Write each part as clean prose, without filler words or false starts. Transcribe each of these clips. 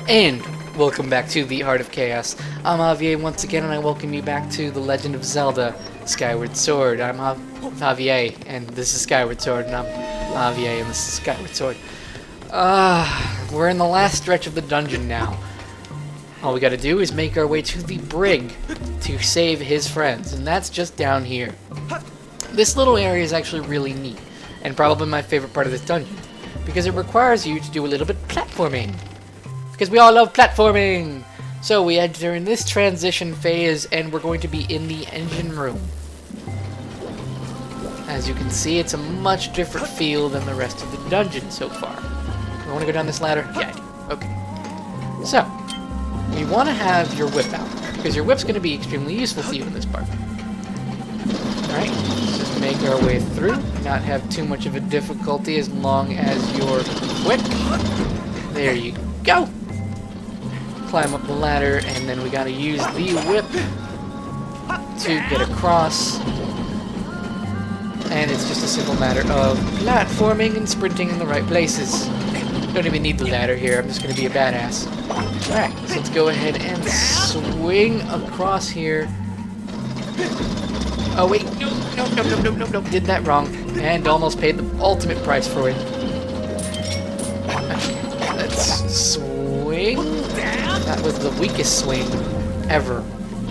And welcome back to the Heart of Chaos. I'm Javier once again, and I welcome you back to The Legend of Zelda Skyward Sword. I'm Javier, and this is Skyward Sword, and I'm Javier, and this is Skyward Sword. We're in the last stretch of the dungeon now. All we gotta do is make our way to the brig to save his friends, and that's just down here. This little area is actually really neat, and probably my favorite part of this dungeon, because it requires you to do a little bit of platforming. Because we all love platforming! So we enter in this transition phase, and we're going to be in the engine room. As you can see, it's a much different feel than the rest of the dungeon so far. You want to go down this ladder? Yeah, I do. Okay. So, you want to have your whip out, because your whip's going to be extremely useful to you in this part. Alright, let's just make our way through, not have too much of a difficulty as long as you're quick. There you go! Climb up the ladder, and then we gotta use the whip to get across. And it's just a simple matter of platforming and sprinting in the right places. Don't even need the ladder here, I'm just gonna be a badass. Alright, so let's go ahead and swing across here. Oh wait, no, did that wrong. And almost paid the ultimate price for it. Okay, let's swing. That was the weakest swing ever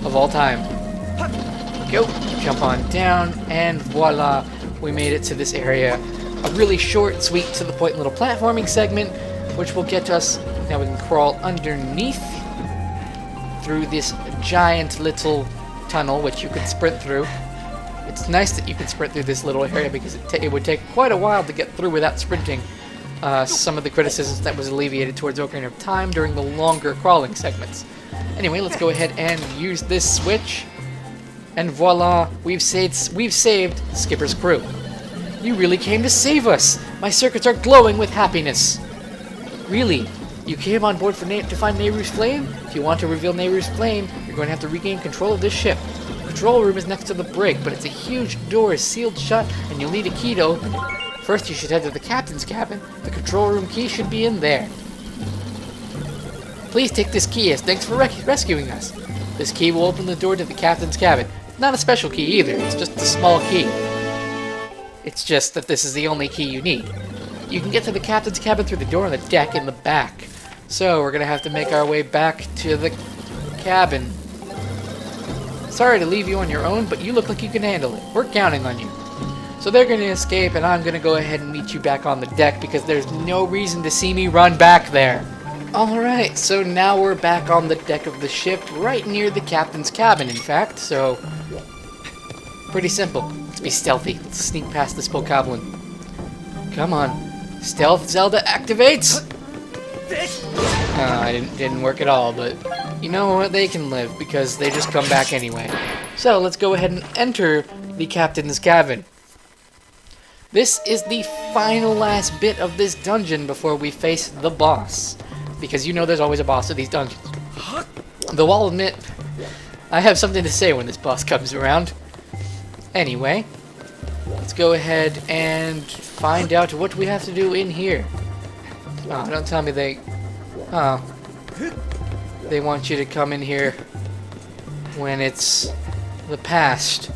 of all time. Go, jump on down, and voila, we made it to this area. A really short, sweet, to the point little platforming segment, which will get us. Now we can crawl underneath through this giant little tunnel, which you can sprint through. It's nice that you can sprint through this little area because it would take quite a while to get through without sprinting. Some of the criticisms that was alleviated towards Ocarina of Time during the longer crawling segments. Anyway, let's go ahead and use this switch. And voila, we've saved Skipper's crew. You really came to save us! My circuits are glowing with happiness! Really? You came on board to find Nehru's flame? If you want to reveal Nehru's flame, you're going to have to regain control of this ship. The control room is next to the brig, but it's a huge door sealed shut, and you'll need a key to open it. First, you should head to the captain's cabin. The control room key should be in there. Please take this key as thanks for rescuing us. This key will open the door to the captain's cabin. It's not a special key either, it's just a small key. It's just that this is the only key you need. You can get to the captain's cabin through the door on the deck in the back. So, we're gonna have to make our way back to the cabin. Sorry to leave you on your own, but you look like you can handle it. We're counting on you. So they're going to escape, and I'm going to go ahead and meet you back on the deck because there's no reason to see me run back there. Alright, so now we're back on the deck of the ship, right near the captain's cabin, in fact, so pretty simple. Let's be stealthy. Let's sneak past this bokoblin. Come on. Stealth Zelda activates! It didn't work at all, but you know what? They can live because they just come back anyway. So let's go ahead and enter the captain's cabin. This is the final last bit of this dungeon before we face the boss. Because you know there's always a boss of these dungeons. Though I'll admit, I have something to say when this boss comes around. Anyway, let's go ahead and find out what we have to do in here. Oh, don't tell me they want you to come in here when it's the past.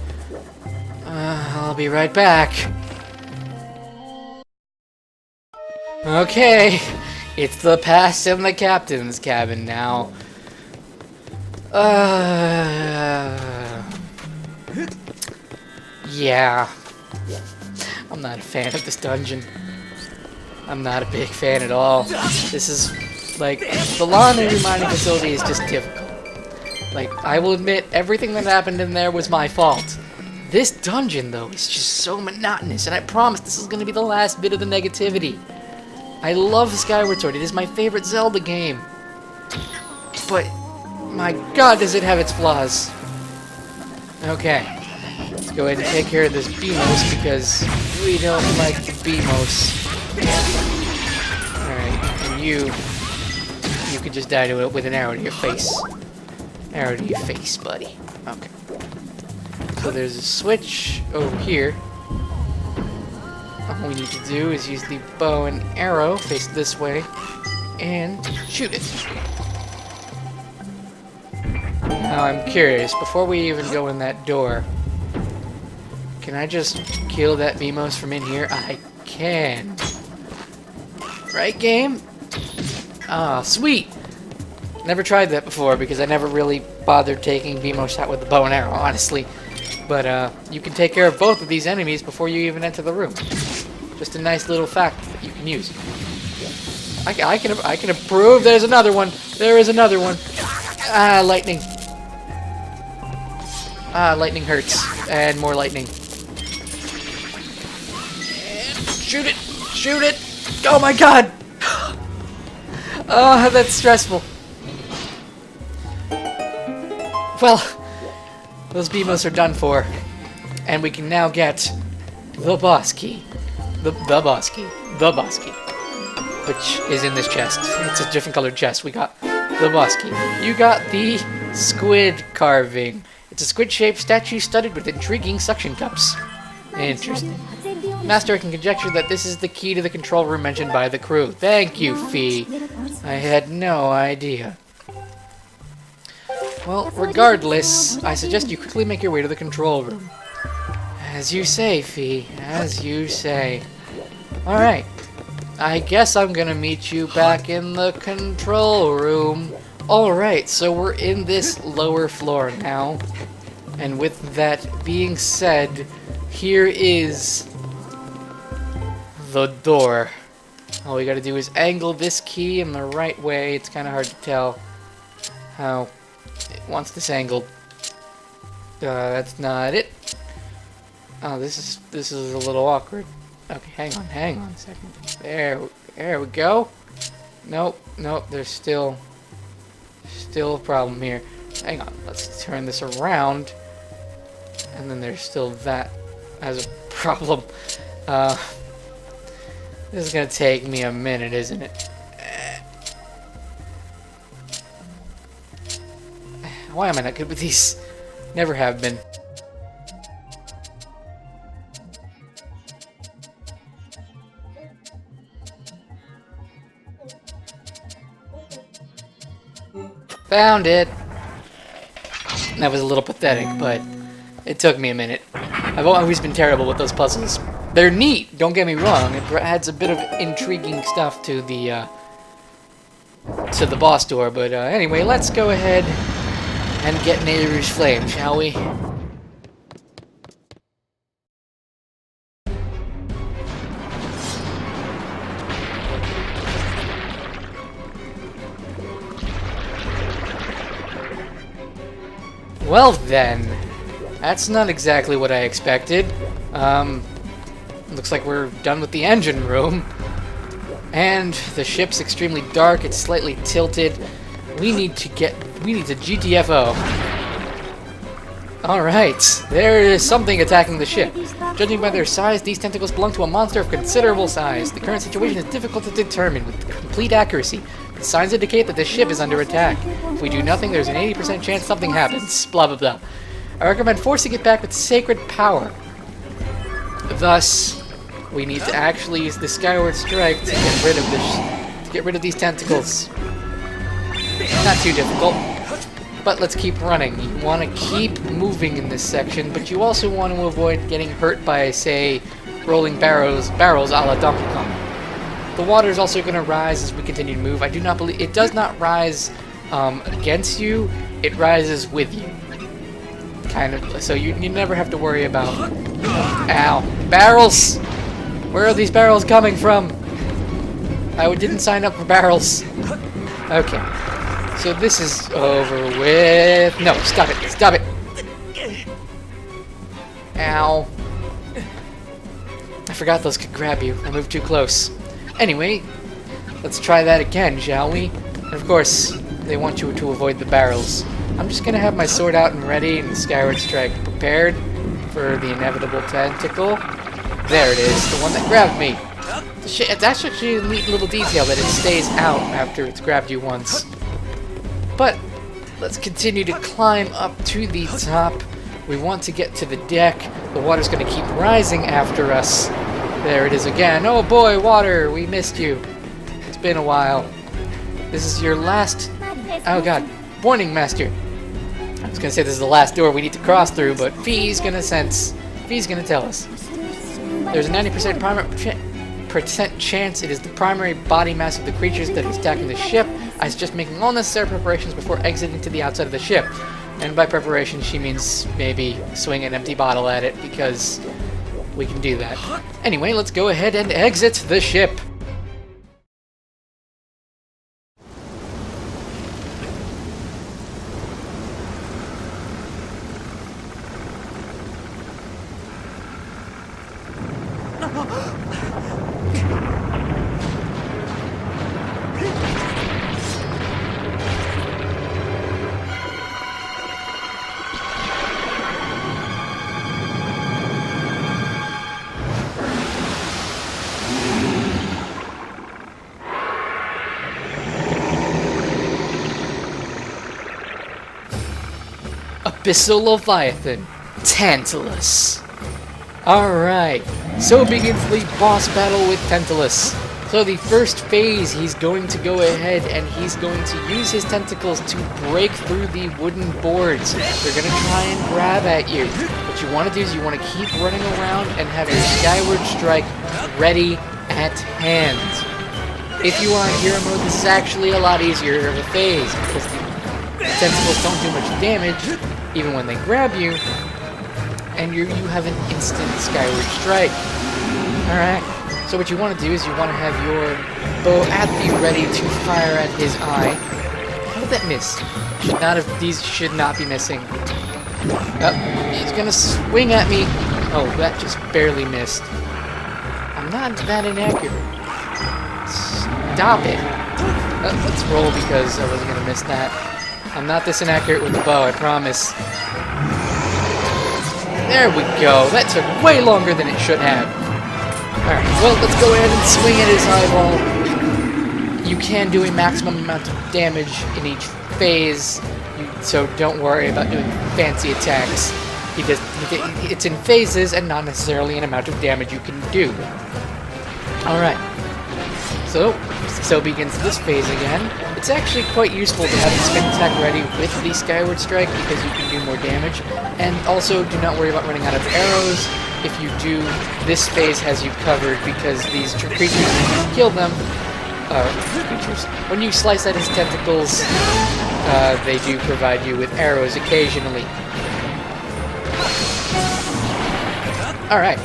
I'll be right back. Okay, it's the past in the captain's cabin now. Yeah. I'm not a fan of this dungeon. I'm not a big fan at all. This is, like, the lawn and mining facility is just difficult. Like, I will admit, everything that happened in there was my fault. This dungeon, though, is just so monotonous, and I promise this is going to be the last bit of the negativity. I love Skyward Sword. It is my favorite Zelda game. But, my god, does it have its flaws. Okay. Let's go ahead and take care of this Beamos, because we don't like the Beamos. Alright, and you could just die to it with an arrow to your face. Arrow to your face, buddy. Okay. So there's a switch over here. All we need to do is use the bow and arrow, face this way, and shoot it. Now I'm curious, before we even go in that door, can I just kill that Beamos from in here? I can. Right, game? Ah, sweet! Never tried that before because I never really bothered taking Beamo shot with the bow and arrow, honestly. But you can take care of both of these enemies before you even enter the room. Just a nice little fact that you can use. I can approve. There's another one. There is another one. Ah, lightning. Ah, lightning hurts. And more lightning. And shoot it! Shoot it! Oh my god! Oh, that's stressful. Well, those Beamos are done for. And we can now get the boss key. The boss key. The boss key. Which is in this chest. It's a different colored chest. We got the boss key. You got the squid carving. It's a squid-shaped statue studded with intriguing suction cups. Interesting. Master, I can conjecture that this is the key to the control room mentioned by the crew. Thank you, Fee. I had no idea. Well, regardless, I suggest you quickly make your way to the control room. As you say, Fee. As you say. Alright. I guess I'm gonna meet you back in the control room. Alright, so we're in this lower floor now. And with that being said, here is the door. All we gotta do is angle this key in the right way. It's kind of hard to tell how it wants this angled. That's not it. Oh, this is a little awkward. Okay, hang on a second. There we go. Nope, there's still a problem here. Hang on, let's turn this around. And then there's still that as a problem. This is gonna take me a minute, isn't it? Why am I not good with these? Never have been. Found it! That was a little pathetic, but it took me a minute. I've always been terrible with those puzzles. They're neat, don't get me wrong. It adds a bit of intriguing stuff to the boss door, but anyway, let's go ahead and get Nehru's flame, shall we? Well then, that's not exactly what I expected. Looks like we're done with the engine room. And the ship's extremely dark, it's slightly tilted. We need to GTFO. Alright, there is something attacking the ship. Judging by their size, these tentacles belong to a monster of considerable size. The current situation is difficult to determine with complete accuracy. The signs indicate that the ship is under attack. If we do nothing, there's an 80% chance something happens. Blah blah blah. I recommend forcing it back with sacred power. Thus, we need to actually use the Skyward Strike to get rid of these tentacles. Not too difficult, but let's keep running. You want to keep moving in this section, but you also want to avoid getting hurt by, say, rolling barrels a la Donkey Kong. The water is also going to rise as we continue to move. I do not believe it does not rise against you; it rises with you. Kind of, so you never have to worry about. Ow, barrels! Where are these barrels coming from? I didn't sign up for barrels. Okay. So this is over with. No, stop it. Stop it. Ow. I forgot those could grab you. I moved too close. Anyway, let's try that again, shall we? And of course, they want you to avoid the barrels. I'm just going to have my sword out and ready and the Skyward Strike prepared for the inevitable tentacle. There it is, the one that grabbed me. It's actually a neat little detail that it stays out after it's grabbed you once. But let's continue to climb up to the top. We want to get to the deck. The water's going to keep rising after us. There it is again. Oh boy, water, we missed you. It's been a while. This is your last... Oh god. Warning, Master. I was gonna say this is the last door we need to cross through, but V's gonna tell us. There's a 90% chance it is the primary body mass of the creatures that is attacking the ship. I suggest making all necessary preparations before exiting to the outside of the ship. And by preparation, she means maybe swing an empty bottle at it, because we can do that. Anyway, let's go ahead and exit the ship. Abyssal Leviathan, Tantalus. Alright, so begins the boss battle with Tantalus. So the first phase, he's going to go ahead and he's going to use his tentacles to break through the wooden boards. They're going to try and grab at you. What you want to do is you want to keep running around and have your Skyward Strike ready at hand. If you are in hero mode, this is actually a lot easier of a phase, because the tentacles don't do much damage, even when they grab you, and you have an instant Skyward Strike. Alright, so what you want to do is you want to have your bow at the ready to fire at his eye. How did that miss? These should not be missing. Oh, he's gonna swing at me. Oh, that just barely missed. I'm not that inaccurate. Stop it. Let's roll because I wasn't gonna miss that. I'm not this inaccurate with the bow, I promise. There we go. That took way longer than it should have. Alright, well, let's go ahead and swing at his eyeball. You can do a maximum amount of damage in each phase, so don't worry about doing fancy attacks. It's in phases and not necessarily an amount of damage you can do. Alright. So begins this phase again. It's actually quite useful to have the spin attack ready with the Skyward Strike because you can do more damage. And also, do not worry about running out of arrows. If you do, this phase has you covered because these creatures, when you kill them, when you slice at his tentacles, they do provide you with arrows occasionally. Alright.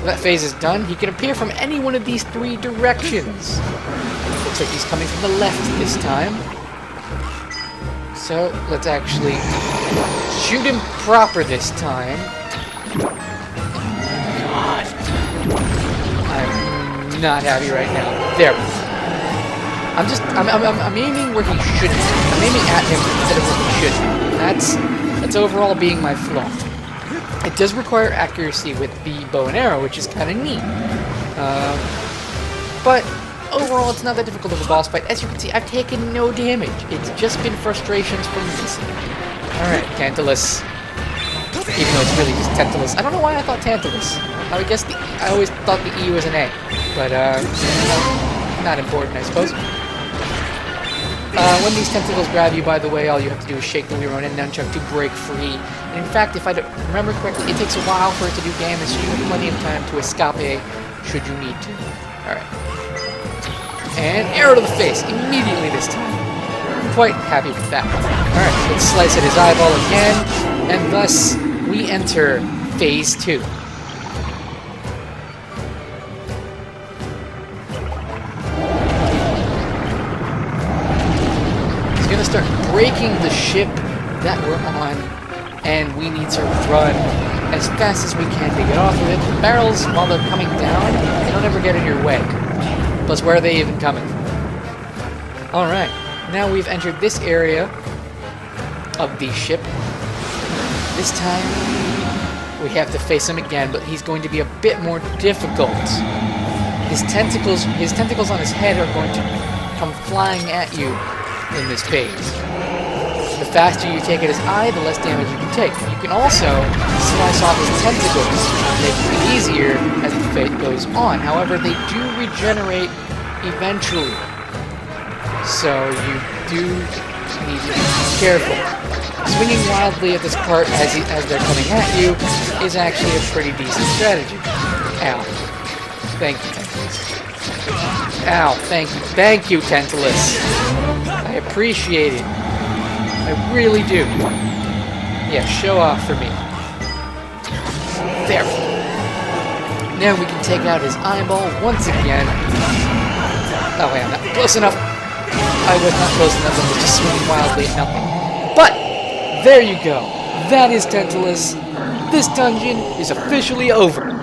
That phase is done. He can appear from any one of these three directions. Looks like he's coming from the left this time. So, let's actually shoot him proper this time. God. I'm not happy right now. There. I'm aiming where he shouldn't. I'm aiming at him instead of where he shouldn't. That's overall being my flaw. It does require accuracy with the bow and arrow, which is kind of neat. But overall, it's not that difficult of a boss fight. As you can see, I've taken no damage. It's just been frustrations from missing. Alright, Tantalus. Even though it's really just Tantalus. I don't know why I thought Tantalus. I guess I always thought the E was an A. But, not important, I suppose. When these tentacles grab you, by the way, all you have to do is shake the Leroy and Nunchuck to break free. And in fact, if I remember correctly, it takes a while for it to do damage, so you have plenty of time to escape should you need to. Alright. And arrow to the face, immediately this time. I'm quite happy with that. Alright, let's slice at his eyeball again, and thus we enter Phase 2. He's gonna start breaking the ship that we're on, and we need to run as fast as we can to get off of it. The barrels, while they're coming down, they don't ever get in your way. Plus, where are they even coming from? Alright, now we've entered this area of the ship. This time, we have to face him again, but he's going to be a bit more difficult. His tentacles on his head are going to come flying at you in this phase. The faster you take at his eye, the less damage you can take. You can also slice off his tentacles, making it easier as the phase goes on. However, they do regenerate eventually. So you do need to be careful. Swinging wildly at this cart as they're coming at you is actually a pretty decent strategy. Ow. Thank you, Tantalus. Ow, thank you, Tantalus. I appreciate it. I really do. Yeah, show off for me. There. Now we can take out his eyeball once again. Oh wait, I'm not close enough. I was not close enough. I was just swinging wildly at nothing. But there you go. That is Tantalus. This dungeon is officially over.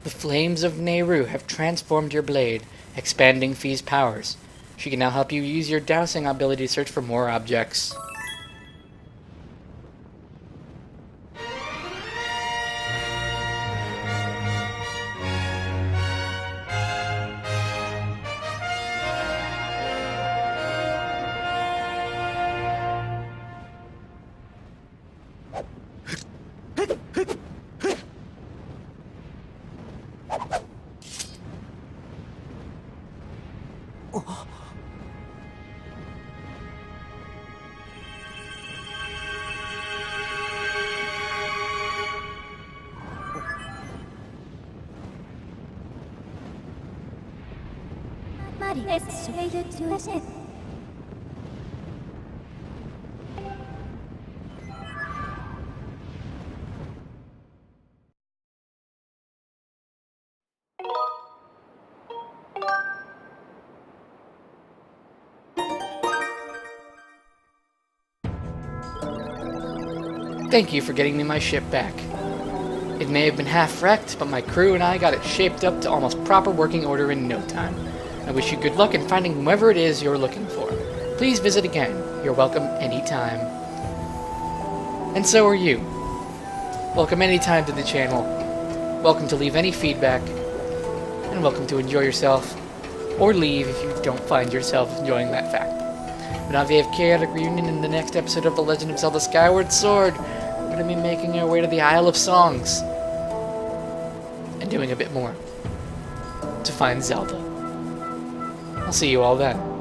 The flames of Nehru have transformed your blade, expanding Fee's powers. She can now help you use your dowsing ability to search for more objects. Thank you for getting me my ship back. It may have been half wrecked, but my crew and I got it shaped up to almost proper working order in no time. I wish you good luck in finding whoever it is you're looking for. Please visit again. You're welcome anytime. And so are you. Welcome anytime to the channel. Welcome to leave any feedback. And welcome to enjoy yourself. Or leave if you don't find yourself enjoying that fact. But now we have chaotic reunion in the next episode of The Legend of Zelda Skyward Sword. We're going to be making our way to the Isle of Songs. And doing a bit more. To find Zelda. I'll see you all then.